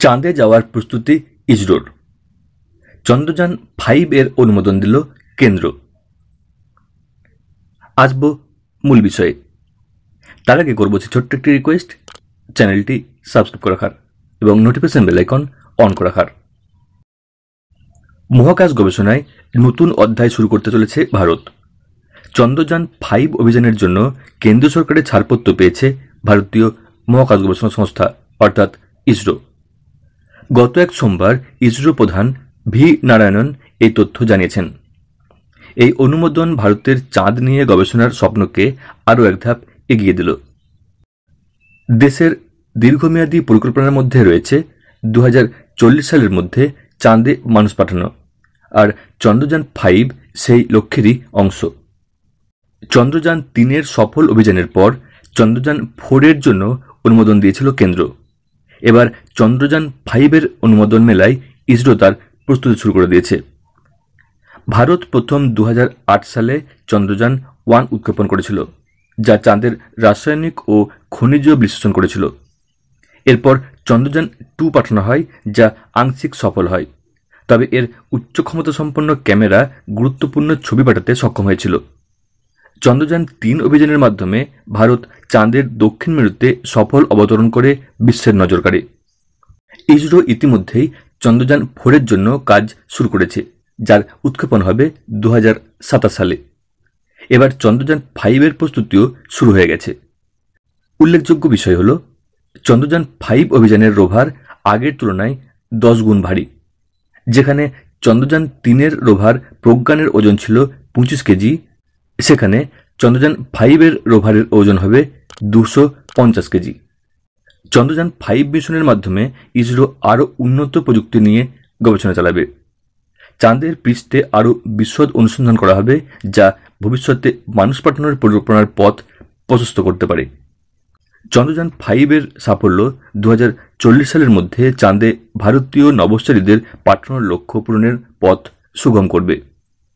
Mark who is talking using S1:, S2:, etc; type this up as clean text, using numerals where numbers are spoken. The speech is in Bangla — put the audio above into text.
S1: চাঁদে যাওয়ার প্রস্তুতি ইসরোর। চন্দ্রযান-5 এর অনুমোদন দিল কেন্দ্র। আসব মূল বিষয়ে। তার আগে করব ছোট্ট একটি রিকোয়েস্ট, চ্যানেলটি সাবস্ক্রাইব করে রাখার এবং নোটিফিকেশন বেল আইকন অন করে রাখার। মহাকাশ গবেষণায় নতুন অধ্যায় শুরু করতে চলেছে ভারত। চন্দ্রযান-5 অভিযানের জন্য কেন্দ্র সরকারের ছাড়পত্র পেয়েছে ভারতীয় মহাকাশ গবেষণা সংস্থা অর্থাৎ ইসরো। গত এক সোমবার ইসরো প্রধান ভি নারায়ণন এই তথ্য জানিয়েছেন। এই অনুমোদন ভারতের চাঁদ নিয়ে গবেষণার স্বপ্নকে আরও এক ধাপ এগিয়ে দিল। দেশের দীর্ঘমেয়াদী পরিকল্পনার মধ্যে রয়েছে 2040 সালের মধ্যে চাঁদে মানুষ পাঠানো, আর চন্দ্রযান-5 সেই লক্ষ্যেরই অংশ। চন্দ্রযান-3 এর সফল অভিযানের পর চন্দ্রযান-4 এর জন্য অনুমোদন দিয়েছিল কেন্দ্র। এবার চন্দ্রযান-5 এর অনুমোদন মেলায় ইসরো তার প্রস্তুতি শুরু করে দিয়েছে। ভারত প্রথম 2008 সালে চন্দ্রযান-1 উৎক্ষেপণ করেছিল, যা চাঁদের রাসায়নিক ও খনিজ বিশ্লেষণ করেছিল। এরপর চন্দ্রযান-2 পাঠানো হয়, যা আংশিক সফল হয়, তবে এর উচ্চ ক্ষমতা সম্পন্ন ক্যামেরা গুরুত্বপূর্ণ ছবি পাঠাতে সক্ষম হয়েছিল। চন্দ্রযান-3 অভিযানের মাধ্যমে ভারত চাঁদের দক্ষিণ মেরুতে সফল অবতরণ করে বিশ্বের নজর কাড়ে। ইসরো ইতিমধ্যেই চন্দ্রযান-4 এর জন্য কাজ শুরু করেছে, যার উৎক্ষেপণ হবে 2027 সালে। এবার চন্দ্রযান-5 এর প্রস্তুতিও শুরু হয়ে গেছে। উল্লেখযোগ্য বিষয় হল, চন্দ্রযান-5 অভিযানের রোভার আগের তুলনায় 10 গুণ ভারী। যেখানে চন্দ্রযান-3 এর রোভার প্রজ্ঞানের ওজন ছিল 25 কেজি, সেখানে চন্দ্রযান-5 এর রোভারের ওজন হবে 250 কেজি। চন্দ্রযান-5 মিশনের মাধ্যমে ইসরো আরও উন্নত প্রযুক্তি নিয়ে গবেষণা চালাবে। চাঁদের পৃষ্ঠে আরও বিশদ অনুসন্ধান করা হবে, যা ভবিষ্যতে মানুষ পাঠানোর পরিকল্পনার পথ প্রশস্ত করতে পারে। চন্দ্রযান-5 এর সাফল্য 2040 সালের মধ্যে চাঁদে ভারতীয় নভোচারীদের পাঠানোর লক্ষ্য পূরণের পথ সুগম করবে।